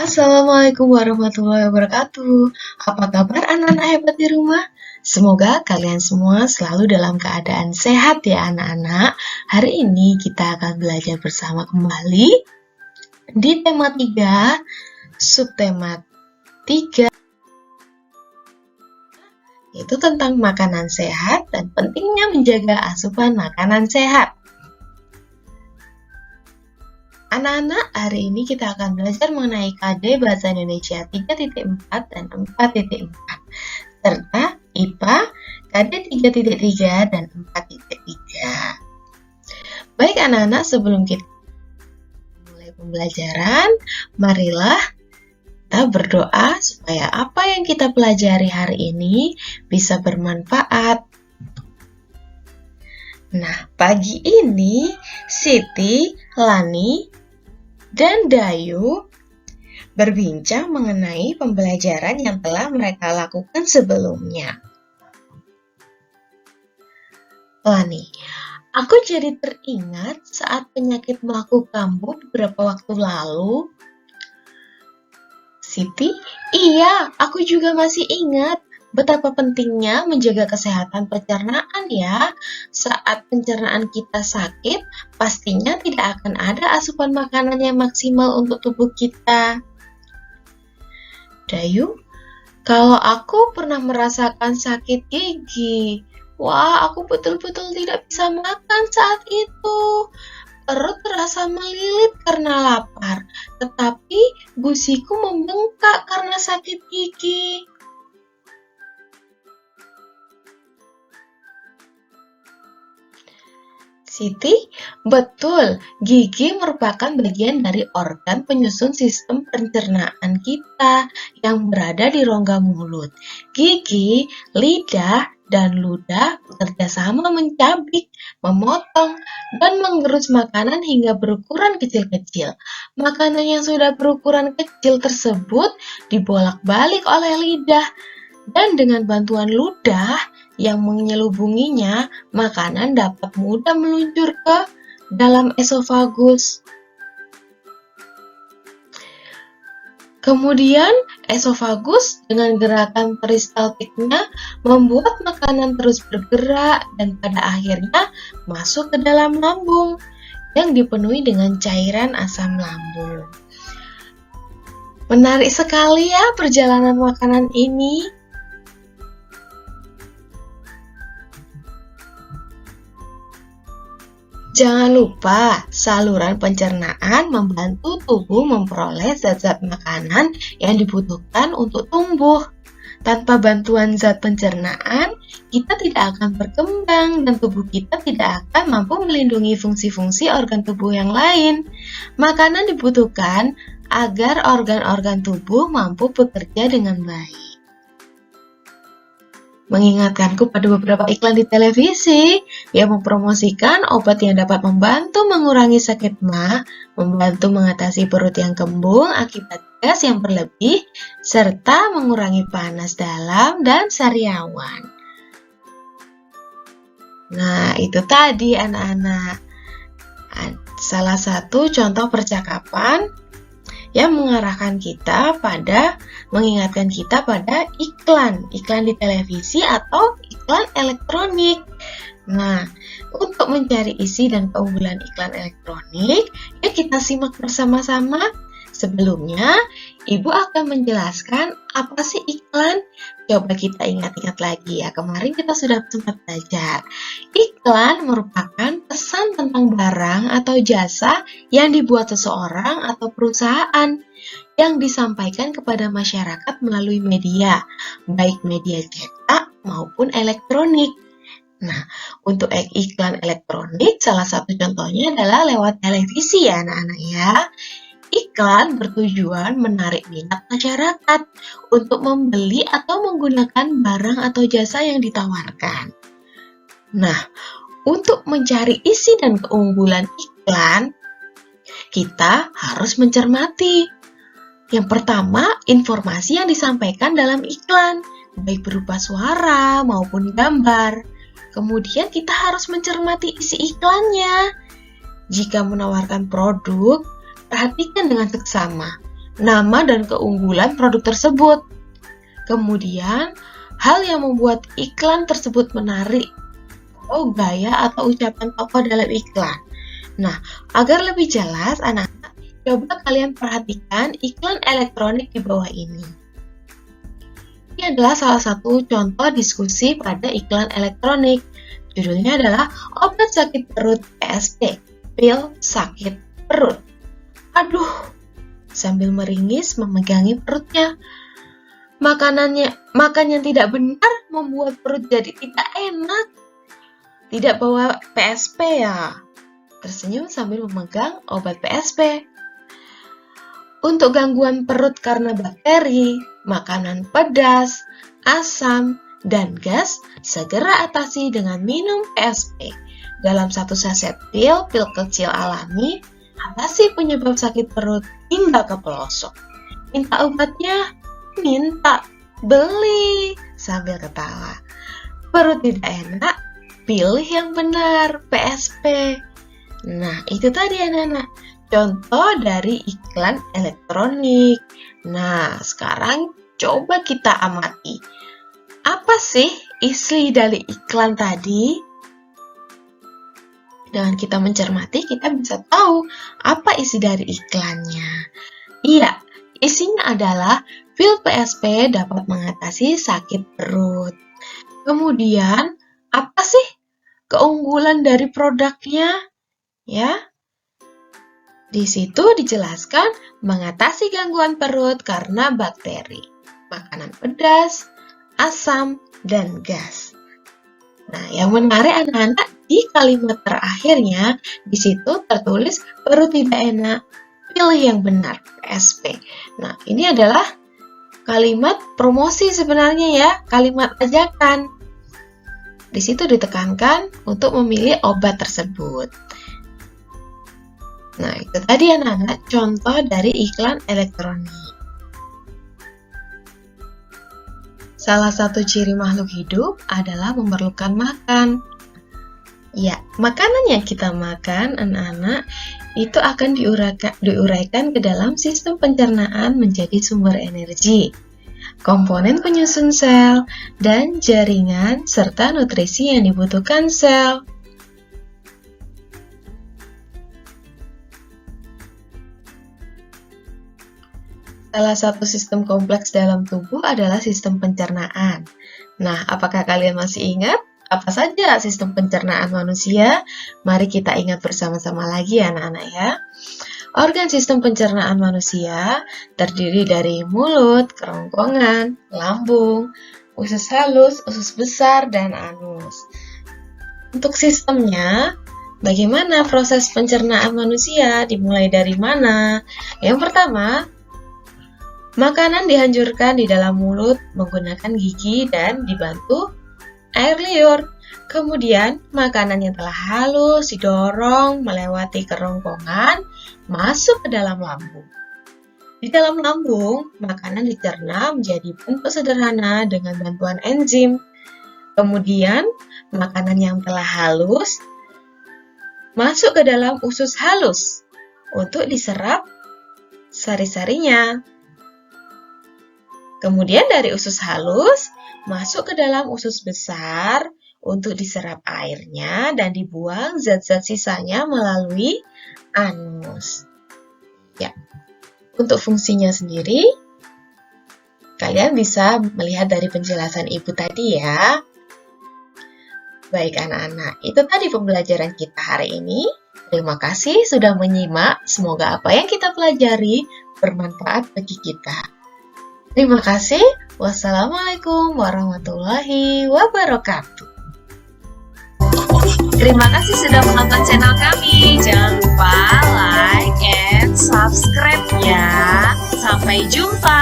Assalamualaikum warahmatullahi wabarakatuh. Apa kabar anak-anak hebat di rumah? Semoga kalian semua selalu dalam keadaan sehat ya anak-anak. Hari ini kita akan belajar bersama kembali di tema 3, subtema 3, yaitu tentang makanan sehat dan pentingnya menjaga asupan makanan sehat. Anak-anak, hari ini kita akan belajar mengenai KD Bahasa Indonesia 3.4 dan 4.4, serta IPA KD 3.3 dan 4.3. Baik anak-anak, sebelum kita mulai pembelajaran, marilah kita berdoa supaya apa yang kita pelajari hari ini bisa bermanfaat. Nah, pagi ini Siti, Lani, dan Dayu berbincang mengenai pembelajaran yang telah mereka lakukan sebelumnya. Lani, aku jadi teringat saat penyakit melaku kambuh beberapa waktu lalu. Siti, iya, aku juga masih ingat betapa pentingnya menjaga kesehatan pencernaan ya. Saat pencernaan kita sakit, pastinya tidak akan ada asupan makanan yang maksimal untuk tubuh kita. Dayu, kalau aku pernah merasakan sakit gigi. Wah, aku betul-betul tidak bisa makan saat itu. Perut terasa melilit karena lapar, tetapi gusiku membengkak karena sakit gigi. Siti, betul, gigi merupakan bagian dari organ penyusun sistem pencernaan kita yang berada di rongga mulut. Gigi, lidah, dan ludah bekerja sama mencabik, memotong, dan mengerus makanan hingga berukuran kecil-kecil. Makanan yang sudah berukuran kecil tersebut dibolak-balik oleh lidah, dan dengan bantuan ludah yang menyelubunginya, makanan dapat mudah meluncur ke dalam esofagus. Kemudian, esofagus dengan gerakan peristaltiknya membuat makanan terus bergerak dan pada akhirnya masuk ke dalam lambung yang dipenuhi dengan cairan asam lambung. Menarik sekali ya perjalanan makanan ini. Jangan lupa, saluran pencernaan membantu tubuh memperoleh zat-zat makanan yang dibutuhkan untuk tumbuh. Tanpa bantuan zat pencernaan, kita tidak akan berkembang dan tubuh kita tidak akan mampu melindungi fungsi-fungsi organ tubuh yang lain. Makanan dibutuhkan agar organ-organ tubuh mampu bekerja dengan baik. Mengingatkanku pada beberapa iklan di televisi yang mempromosikan obat yang dapat membantu mengurangi sakit mah, membantu mengatasi perut yang kembung akibat gas yang berlebih, serta mengurangi panas dalam dan sariawan. Nah, itu tadi anak-anak. Salah satu contoh percakapan yang mengarahkan kita pada, mengingatkan kita pada iklan di televisi atau iklan elektronik. Nah, untuk mencari isi dan keunggulan iklan elektronik, yuk kita simak bersama-sama. Sebelumnya, Ibu akan menjelaskan apa sih iklan. Coba kita ingat-ingat lagi ya, kemarin kita sudah sempat belajar. Iklan merupakan pesan tentang barang atau jasa yang dibuat seseorang atau perusahaan yang disampaikan kepada masyarakat melalui media, baik media cetak maupun elektronik. Nah, untuk iklan elektronik, salah satu contohnya adalah lewat televisi ya anak-anak ya. Iklan bertujuan menarik minat masyarakat untuk membeli atau menggunakan barang atau jasa yang ditawarkan. Nah, untuk mencari isi dan keunggulan iklan, kita harus mencermati. Yang pertama, informasi yang disampaikan dalam iklan, baik berupa suara maupun gambar. Kemudian kita harus mencermati isi iklannya. Jika menawarkan produk, perhatikan dengan seksama. nama dan keunggulan produk tersebut. Kemudian, hal yang membuat iklan tersebut menarik, atau gaya atau ucapan tokoh dalam iklan. Nah, agar lebih jelas, anak-anak, coba kalian perhatikan iklan elektronik di bawah ini. Ini adalah salah satu contoh diskusi pada iklan elektronik. Judulnya adalah obat sakit perut PSP, pil sakit perut. Aduh, sambil meringis memegangi perutnya. Makan yang tidak benar membuat perut jadi tidak enak. Tidak bawa PSP ya? Tersenyum sambil memegang obat PSP. Untuk gangguan perut karena bakteri, makanan pedas, asam, dan gas, segera atasi dengan minum PSP. Dalam satu saset pil kecil alami, atasi penyebab sakit perut hingga ke pelosok. Minta obatnya? Minta. Beli. Sambil ketawa. Perut tidak enak? Pilih yang benar, PSP. Nah, itu tadi anak-anak. Contoh dari iklan elektronik. Nah, sekarang coba kita amati. Apa sih isi dari iklan tadi? Dengan kita mencermati, kita bisa tahu apa isi dari iklannya. Iya, isinya adalah pil PSP dapat mengatasi sakit perut. Kemudian, apa sih keunggulan dari produknya? Ya, di situ dijelaskan mengatasi gangguan perut karena bakteri, makanan pedas, asam, dan gas. Nah, yang menarik anak-anak, di kalimat terakhirnya, di situ tertulis perut tidak enak, pilih yang benar, PSP. Nah, ini adalah kalimat promosi sebenarnya ya, kalimat ajakan. Di situ ditekankan untuk memilih obat tersebut. Nah, itu tadi anak-anak contoh dari iklan elektronik. Salah satu ciri makhluk hidup adalah memerlukan makan. Ya, makanan yang kita makan, anak-anak, itu akan diuraikan ke dalam sistem pencernaan menjadi sumber energi, komponen penyusun sel, dan jaringan serta nutrisi yang dibutuhkan sel. Salah satu sistem kompleks dalam tubuh adalah sistem pencernaan. Nah, apakah kalian masih ingat apa saja sistem pencernaan manusia? Mari kita ingat bersama-sama lagi ya anak-anak ya. Organ sistem pencernaan manusia terdiri dari mulut, kerongkongan, lambung, usus halus, usus besar, dan anus. Untuk sistemnya, bagaimana proses pencernaan manusia? Dimulai dari mana? Yang pertama, makanan dihancurkan di dalam mulut menggunakan gigi dan dibantu air liur. Kemudian, makanan yang telah halus didorong melewati kerongkongan masuk ke dalam lambung. Di dalam lambung, makanan dicerna menjadi bentuk sederhana dengan bantuan enzim. Kemudian, makanan yang telah halus masuk ke dalam usus halus untuk diserap sari-sarinya. Kemudian dari usus halus, masuk ke dalam usus besar untuk diserap airnya dan dibuang zat-zat sisanya melalui anus. Ya, untuk fungsinya sendiri, kalian bisa melihat dari penjelasan ibu tadi ya. Baik anak-anak, itu tadi pembelajaran kita hari ini. Terima kasih sudah menyimak. Semoga apa yang kita pelajari bermanfaat bagi kita. Terima kasih. Wassalamualaikum warahmatullahi wabarakatuh. Terima kasih sudah menonton channel kami. Jangan lupa like and subscribe ya. Sampai jumpa.